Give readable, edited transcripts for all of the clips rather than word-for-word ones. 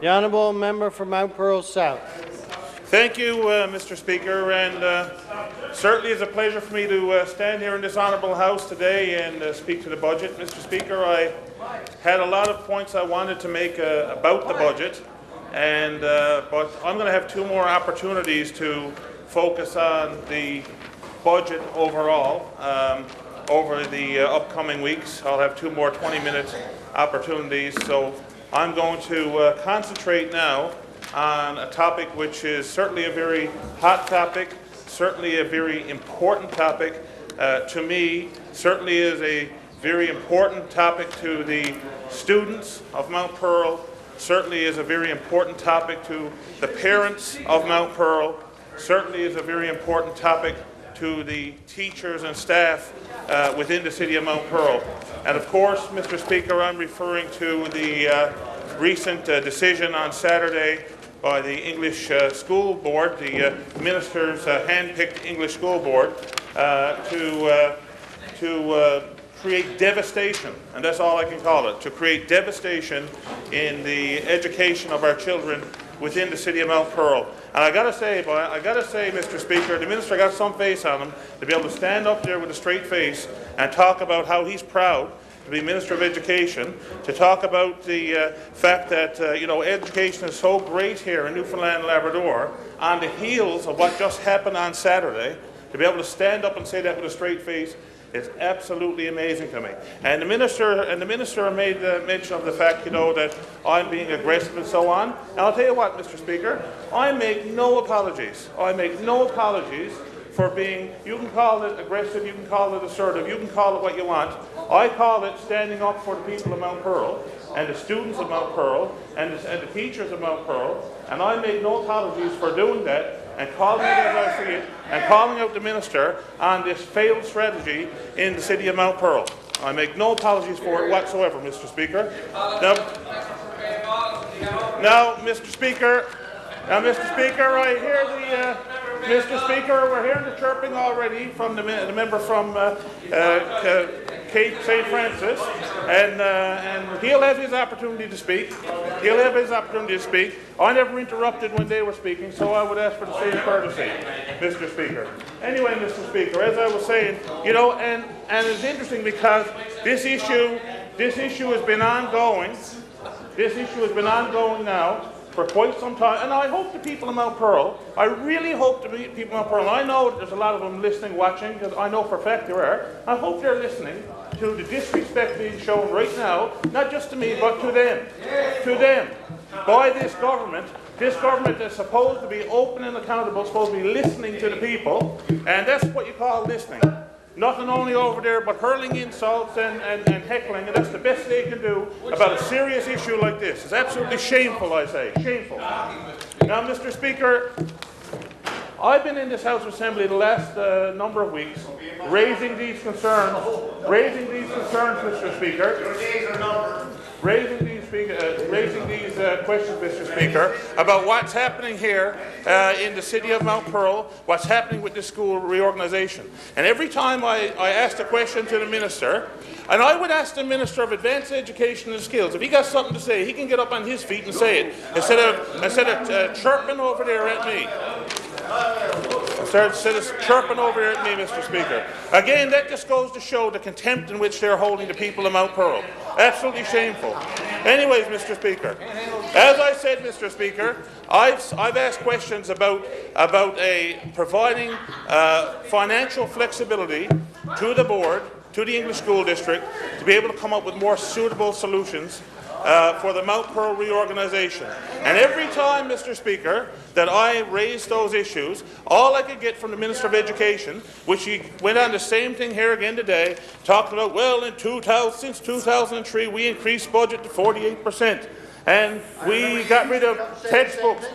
The honourable member for Mount Pearl South. Thank you, Mr. Speaker, and certainly it's a pleasure for me to stand here in this honourable House today and speak to the budget. Mr. Speaker, I had a lot of points I wanted to make about the budget, and but I'm going to have two more opportunities to focus on the budget overall over the upcoming weeks. I'll have two more 20-minute opportunities, so I'm going to concentrate now on a topic which is certainly a very hot topic, certainly a very important topic to me, certainly is a very important topic to the students of Mount Pearl, certainly is a very important topic to the parents of Mount Pearl, certainly is a very important topic to the teachers and staff within the City of Mount Pearl. And of course, Mr. Speaker, I'm referring to the recent decision on Saturday by the English School Board, the Minister's hand-picked English School Board, to create devastation, and that's all I can call it, to create devastation in the education of our children within the City of Mount Pearl. And I got to say, Mr. Speaker, the Minister got some face on him to be able to stand up there with a straight face and talk about how he's proud to be Minister of Education, to talk about the fact that education is so great here in Newfoundland and Labrador, on the heels of what just happened on Saturday, to be able to stand up and say that with a straight face is absolutely amazing to me. And the minister made mention of the fact, that I'm being aggressive and so on. And I'll tell you what, Mr. Speaker, I make no apologies. I make no apologies for being, you can call it aggressive, you can call it assertive, you can call it what you want. I call it standing up for the people of Mount Pearl and the students of Mount Pearl and the teachers of Mount Pearl, and I make no apologies for doing that and calling it as I see it and calling out the Minister on this failed strategy in the City of Mount Pearl. I make no apologies for it whatsoever, Mr. Speaker. Now, Mr. Speaker, I hear Mr. Speaker, we're hearing the chirping already from the member from Cape St. Francis, and he'll have his opportunity to speak. I never interrupted when they were speaking, so I would ask for the same courtesy, Mr. Speaker. Anyway, Mr. Speaker, as I was saying, and it's interesting because this issue has been ongoing. This issue has been ongoing now for quite some time, and I hope the people of Mount Pearl, I really hope the people of Mount Pearl, and I know there's a lot of them listening, watching, because I know for a fact there are, I hope they're listening to the disrespect being shown right now, not just to me, but to them, by this government that's supposed to be open and accountable, supposed to be listening to the people, and that's what you call listening. Nothing only over there but hurling insults and heckling, and that's the best they can do about a serious issue like this. It's absolutely shameful, I say. Shameful. Now, Mr. Speaker, I've been in this House of Assembly the last number of weeks raising these concerns, Mr. Speaker. Your days are numbered. Raising these questions, Mr. Speaker, about what's happening here in the City of Mount Pearl, what's happening with the school reorganisation. And every time I asked a question to the Minister, and I would ask the Minister of Advanced Education and Skills, if he got something to say, he can get up on his feet and say it, instead of chirping over there at me. Instead of chirping over there at me, Mr. Speaker. Again, that just goes to show the contempt in which they're holding the people of Mount Pearl. Absolutely shameful. Anyways, Mr. Speaker, as I said, Mr. Speaker, I've asked questions about providing financial flexibility to the board, to the English School District, to be able to come up with more suitable solutions for the Mount Pearl reorganisation. And every time, Mr. Speaker, that I raised those issues, all I could get from the Minister of Education, which he went on the same thing here again today, talking about, well, since 2003 we increased budget to 48%. And we got rid of textbooks.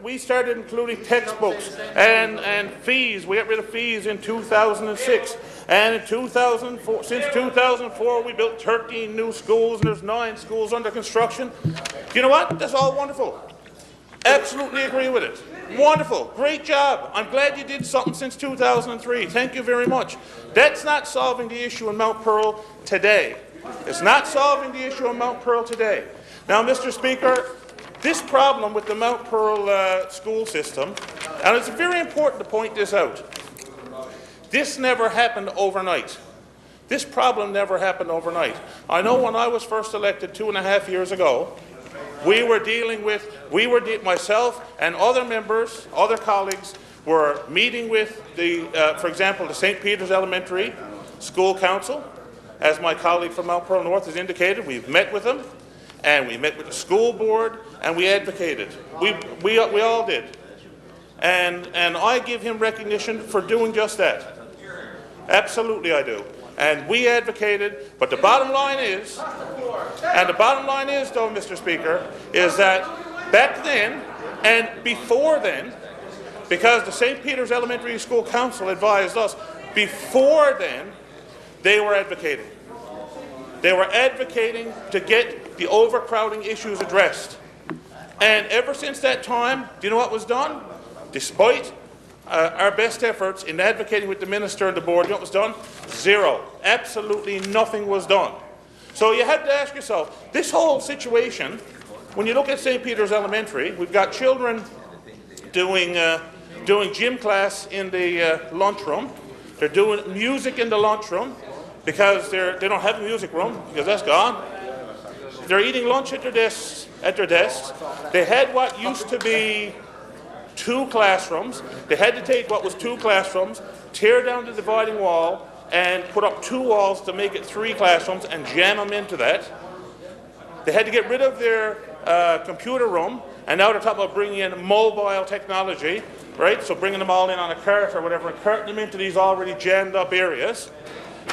We started including textbooks and fees. We got rid of fees in 2006. And in 2004, since 2004, we built 13 new schools, and there's 9 schools under construction. You know what? That's all wonderful. Absolutely agree with it. Wonderful. Great job. I'm glad you did something since 2003. Thank you very much. That's not solving the issue in Mount Pearl today. It's not solving the issue in Mount Pearl today. Now, Mr. Speaker, this problem with the Mount Pearl school system, and it's very important to point this out, this never happened overnight. This problem never happened overnight. I know when I was first elected 2.5 years ago, myself and other members, other colleagues, were meeting with for example, the St. Peter's Elementary School Council. As my colleague from Mount Pearl North has indicated, we've met with them, and we met with the school board, and we advocated. We all did. And I give him recognition for doing just that. Absolutely I do. And we advocated, but the bottom line is, though, Mr. Speaker, is that back then and before then, because the St. Peter's Elementary School Council advised us, before then, they were advocating. They were advocating to get the overcrowding issues addressed. And ever since that time, do you know what was done? Despite our best efforts in advocating with the minister and the board, you know what was done? Zero. Absolutely nothing was done. So you have to ask yourself, this whole situation, when you look at St. Peter's Elementary, we've got children doing gym class in the lunchroom. They're doing music in the lunchroom because they don't have a music room because that's gone. They're eating lunch at their desks. They had what used to be 2 classrooms. They had to take what was 2 classrooms, tear down the dividing wall, and put up 2 walls to make it 3 classrooms and jam them into that. They had to get rid of their computer room, and now they're talking about bringing in mobile technology, right? So bringing them all in on a cart or whatever, and carting them into these already jammed up areas.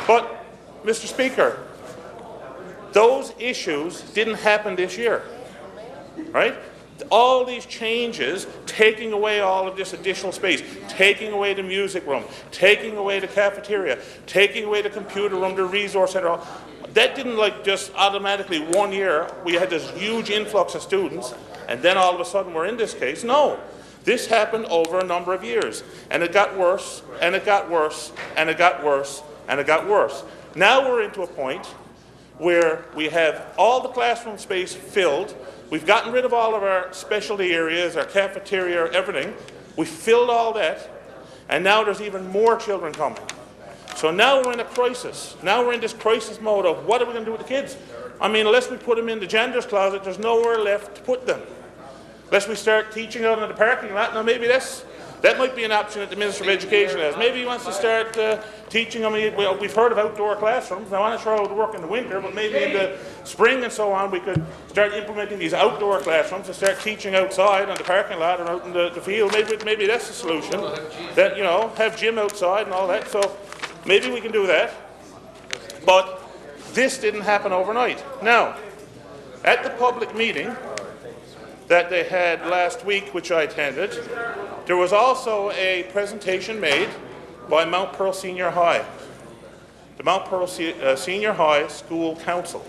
But, Mr. Speaker, those issues didn't happen this year, right? All these changes, taking away all of this additional space, taking away the music room, taking away the cafeteria, taking away the computer room, the resource center, that didn't just automatically 1 year, we had this huge influx of students, and then all of a sudden we're in this case. No, this happened over a number of years, and it got worse, and it got worse, and it got worse, and it got worse. Now we're into a point where we have all the classroom space filled. We've gotten rid of all of our specialty areas, our cafeteria, everything. We filled all that, and now there's even more children coming. So now we're in a crisis. Now we're in this crisis mode of what are we going to do with the kids? I mean, unless we put them in the janitor's closet, there's nowhere left to put them. Unless we start teaching out in the parking lot. Now maybe that might be an option that the Minister of Education has. Maybe he wants to start teaching. I mean, we've heard of outdoor classrooms. Now, I'm not sure how it would work in the winter, but maybe in the spring and so on, we could start implementing these outdoor classrooms and start teaching outside on the parking lot or out in the field. Maybe that's the solution. That, have gym outside and all that. So maybe we can do that. But this didn't happen overnight. Now, at the public meeting that they had last week, which I attended, there was also a presentation made by Mount Pearl Senior High, the Mount Pearl Senior High School Council.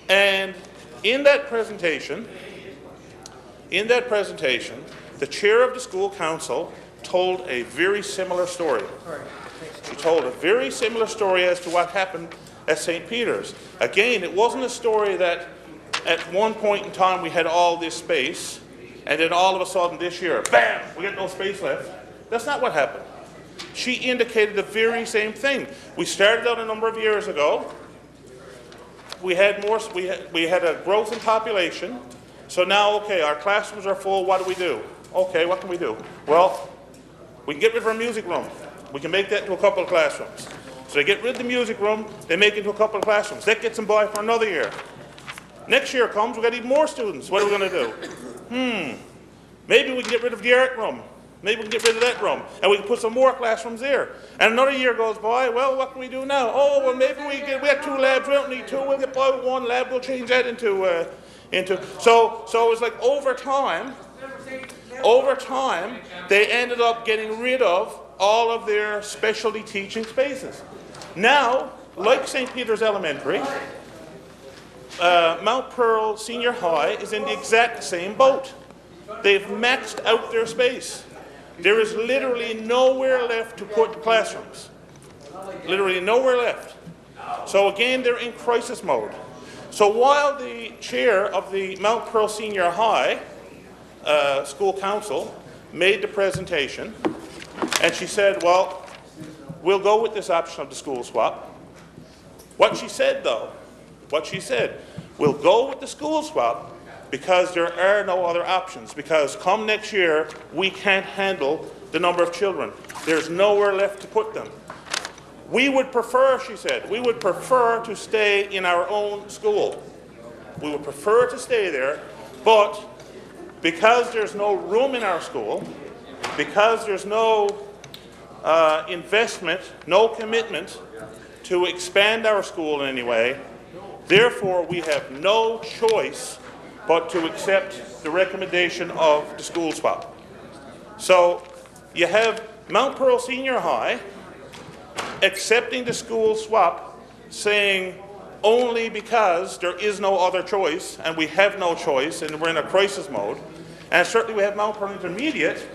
And in that presentation, the chair of the school council told a very similar story. She told a very similar story as to what happened at St. Peter's. Again, it wasn't a story that at one point in time we had all this space, and then all of a sudden this year, bam, we got no space left. That's not what happened. She indicated the very same thing. We started out a number of years ago. We had a growth in population. So now, okay, our classrooms are full. What do? Okay, what can we do? Well, we can get rid of our music room. We can make that into a couple of classrooms. So they get rid of the music room, they make it into a couple of classrooms. That gets them by for another year. Next year comes, we've got even more students. What are we going to do? Maybe we can get rid of the art room. Maybe we can get rid of that room. And we can put some more classrooms there. And another year goes by. Well, what can we do now? Oh, well, maybe we have 2 labs. We don't need 2. We'll get by with 1 lab. We'll change that into. So it's like over time, they ended up getting rid of all of their specialty teaching spaces. Now, like St. Peter's Elementary, Mount Pearl Senior High is in the exact same boat. They've maxed out their space. There is literally nowhere left to put classrooms. Literally nowhere left. So again, they're in crisis mode. So while the chair of the Mount Pearl Senior High School Council made the presentation, and she said, well, we'll go with this option of the school swap. What she said, though, we'll go with the school swap because there are no other options, because come next year, we can't handle the number of children. There's nowhere left to put them. We would prefer, she said, we would prefer to stay in our own school. We would prefer to stay there, but because there's no room in our school, because there's no investment, no commitment to expand our school in any way, therefore we have no choice but to accept the recommendation of the school swap. So you have Mount Pearl Senior High accepting the school swap, saying only because there is no other choice, and we have no choice, and we're in a crisis mode. And certainly we have Mount Pearl Intermediate,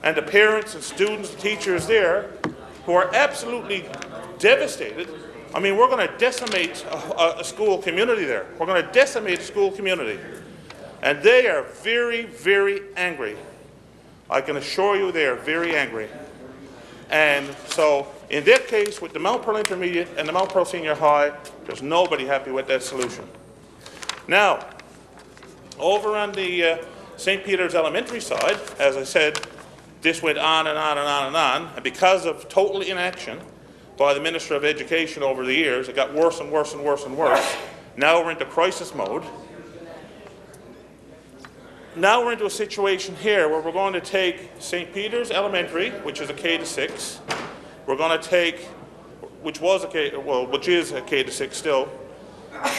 and the parents and students and teachers there who are absolutely devastated. I mean, we're going to decimate a school community there. We're going to decimate a school community. And they are very, very angry. I can assure you they are very angry. And so, in that case, with the Mount Pearl Intermediate and the Mount Pearl Senior High, there's nobody happy with that solution. Now, over on the St. Peter's Elementary side, as I said, this went on and on and on and on, and because of total inaction by the Minister of Education over the years, it got worse and worse and worse and worse. Now we're into crisis mode. Now we're into a situation here where we're going to take St. Peter's Elementary, which is a K-6. We're going to take, which is a K-6 still,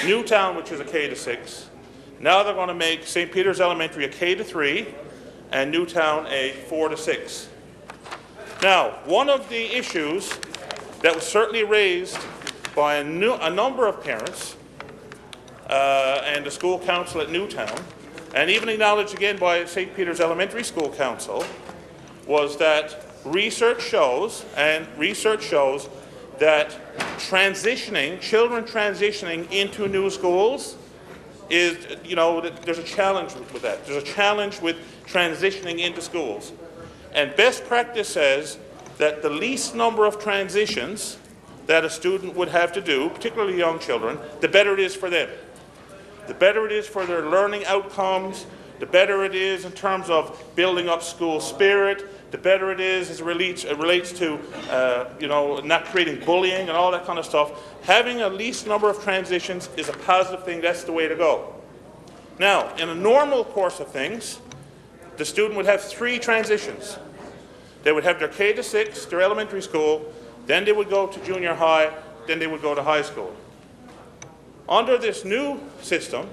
Newtown, which is a K-6. Now they're going to make St. Peter's Elementary a K-3 and Newtown a 4-6. Now, one of the issues that was certainly raised by a number of parents and the school council at Newtown, and even acknowledged again by St. Peter's Elementary School Council, was that research shows that children transitioning into new schools is, there's a challenge with that. There's a challenge with transitioning into schools. And best practice says that the least number of transitions that a student would have to do, particularly young children, the better it is for them. The better it is for their learning outcomes, the better it is in terms of building up school spirit, the better it is as it relates to not creating bullying and all that kind of stuff. Having a least number of transitions is a positive thing. That's the way to go. Now, in a normal course of things, the student would have 3 transitions. They would have their K-6, their elementary school, then they would go to junior high, then they would go to high school. Under this new system,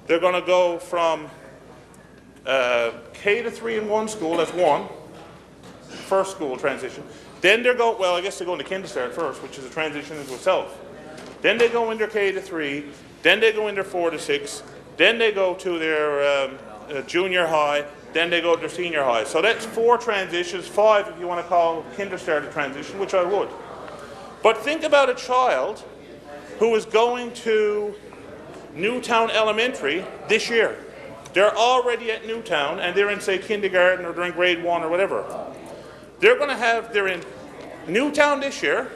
they're going to go from K-3 in one school, that's one, first school transition. Then they're going, I guess they go into kindergarten first, which is a transition into itself. Then they go into K-3, then they go into 4-6, then they go to their junior high, then they go to their senior high. So that's 4 transitions, 5 if you want to call kindergarten a transition, which I would. But think about a child who is going to Newtown Elementary this year. They're already at Newtown and they're in, say, kindergarten or they're in grade 1 or whatever. They're in Newtown this year.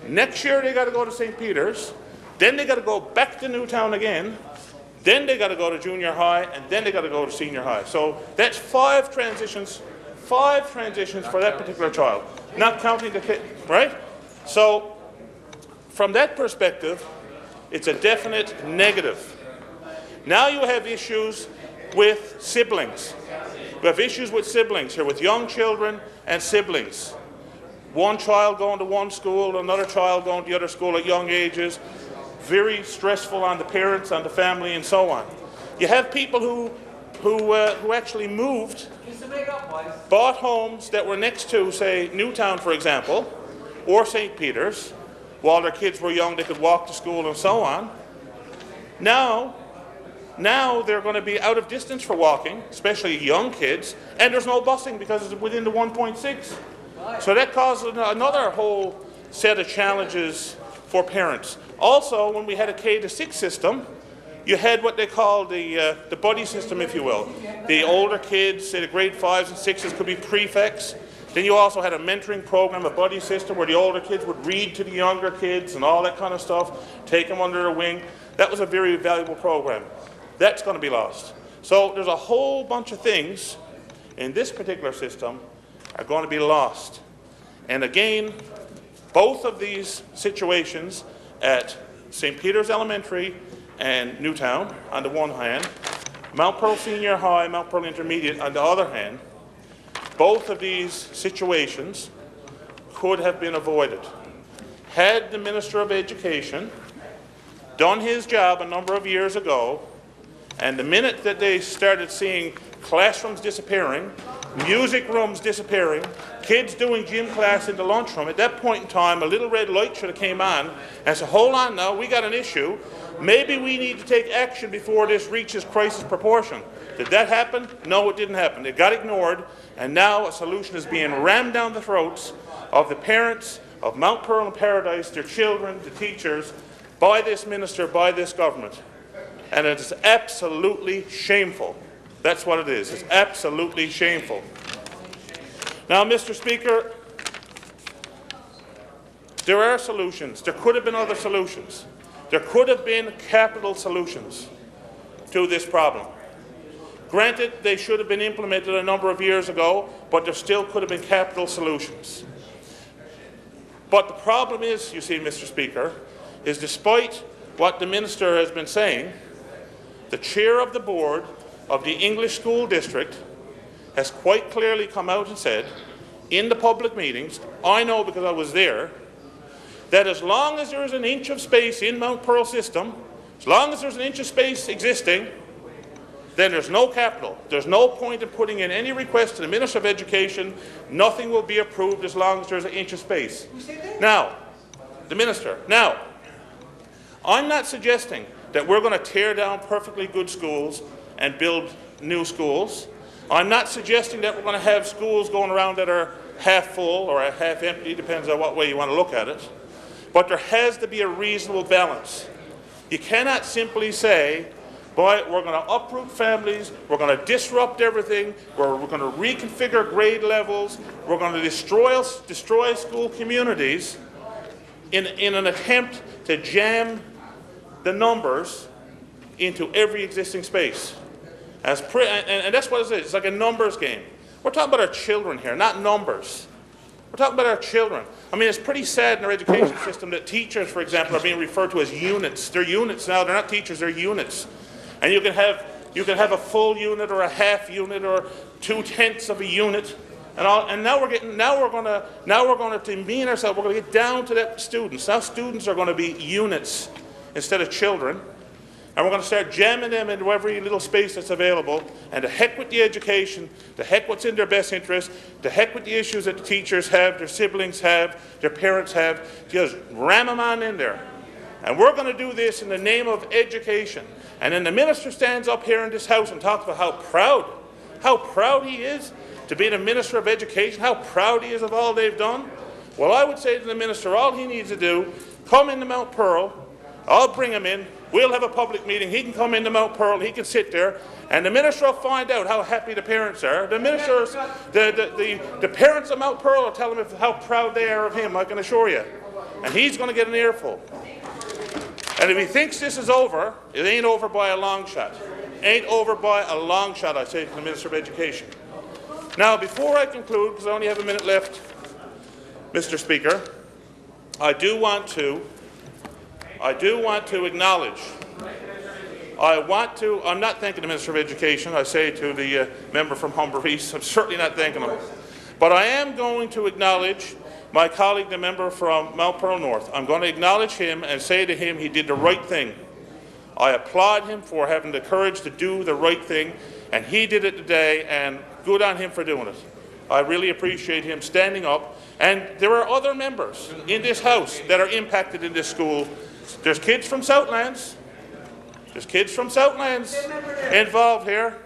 Next year they got to go to St. Peter's. Then they got to go back to Newtown again. Then they got to go to junior high, and then they got to go to senior high. So that's 5 transitions for that particular child, not counting the kid, right? So from that perspective, it's a definite negative. Now you have issues with siblings. We have issues with siblings here, with young children and siblings. One child going to one school, another child going to the other school at young ages. Very stressful on the parents, on the family, and so on. You have people who actually moved, bought homes that were next to, say, Newtown, for example, or St. Peter's. While their kids were young, they could walk to school and so on. Now they're going to be out of distance for walking, especially young kids, and there's no busing because it's within the 1.6. So that causes another whole set of challenges for parents. Also, when we had a K-6 system, you had what they call the buddy system, if you will. The older kids, say the grade 5s and 6s, could be prefects. Then you also had a mentoring program, a buddy system, where the older kids would read to the younger kids and all that kind of stuff, take them under their wing. That was a very valuable program. That's going to be lost. So there's a whole bunch of things in this particular system are going to be lost. And again, both of these situations at St. Peter's Elementary and Newtown on the one hand, Mount Pearl Senior High, Mount Pearl Intermediate on the other hand, both of these situations could have been avoided had the Minister of Education done his job a number of years ago, and the minute that they started seeing classrooms disappearing, music rooms disappearing, kids doing gym class in the lunchroom, at that point in time a little red light should have came on and said, hold on now, we got an issue. Maybe we need to take action before this reaches crisis proportion. Did that happen? No, it didn't happen. It got ignored, and now a solution is being rammed down the throats of the parents of Mount Pearl and Paradise, their children, the teachers, by this minister, by this government. And it is absolutely shameful. That's what it is. It's absolutely shameful. Now, Mr. Speaker, there are solutions. There could have been other solutions. There could have been capital solutions to this problem. Granted, they should have been implemented a number of years ago, but there still could have been capital solutions. But the problem is, you see, Mr. Speaker, is despite what the minister has been saying, the chair of the board of the English School District has quite clearly come out and said, in the public meetings, I know because I was there, that as long as there is an inch of space in Mount Pearl system, as long as there's an inch of space existing, then there's no capital. There's no point in putting in any request to the Minister of Education. Nothing will be approved as long as there's an inch of space. Now, the Minister, now, I'm not suggesting that we're going to tear down perfectly good schools and build new schools. I'm not suggesting that we're going to have schools going around that are half full or half empty, depends on what way you want to look at it. But there has to be a reasonable balance. You cannot simply say, boy, we're going to uproot families, we're going to disrupt everything, we're going to reconfigure grade levels, we're going to destroy school communities in an attempt to jam the numbers into every existing space. And that's what it is. It's like a numbers game. We're talking about our children here, not numbers. We're talking about our children. I mean, it's pretty sad in our education system that teachers, for example, are being referred to as units. They're units now. They're not teachers. They're units. And you can have a full unit or a half unit or 2/10 of a unit, and now we're going to demean ourselves. We're going to get down to that students. Now students are going to be units instead of children, and we're going to start jamming them into every little space that's available. And to heck with the education, to heck what's in their best interest, to heck with the issues that the teachers have, their siblings have, their parents have. Just ram them on in there. And we're going to do this in the name of education. And then the minister stands up here in this house and talks about how proud he is to be the Minister of Education, how proud he is of all they've done. Well, I would say to the minister, all he needs to do, come into Mount Pearl, I'll bring him in, we'll have a public meeting, he can come into Mount Pearl, he can sit there, and the minister will find out how happy the parents are. The ministers, the parents of Mount Pearl will tell him how proud they are of him, I can assure you. And he's going to get an earful. And if he thinks this is over, it ain't over by a long shot. Ain't over by a long shot, I say to the Minister of Education. Now, before I conclude, because I only have a minute left, Mr. Speaker, I do want to acknowledge, I'm not thanking the Minister of Education, I say to the member from Humber East, I'm certainly not thanking him. But I am going to acknowledge my colleague, the member from Mount Pearl North. I'm going to acknowledge him and say to him he did the right thing. I applaud him for having the courage to do the right thing, and he did it today, and good on him for doing it. I really appreciate him standing up. And there are other members in this House that are impacted in this school. There's kids from Southlands. There's kids from Southlands involved here.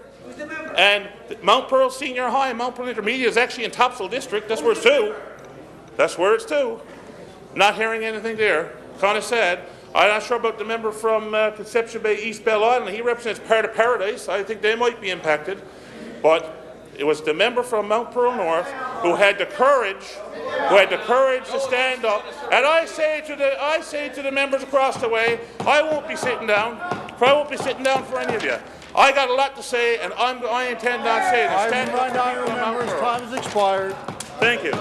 And Mount Pearl Senior High and Mount Pearl Intermediate is actually in Topsail District. That's where it's to. That's where it's to. Not hearing anything there. kind of said, I'm not sure about the member from Conception Bay, East Bell Island. He represents part of Paradise. I think they might be impacted. But it was the member from Mount Pearl North who had the courage to stand up. And I say to the members across the way, I won't be sitting down. I won't be sitting down for any of you. I got a lot to say, and I intend on saying it. Stand up for people in Mount Pearl. Time has expired. Thank you.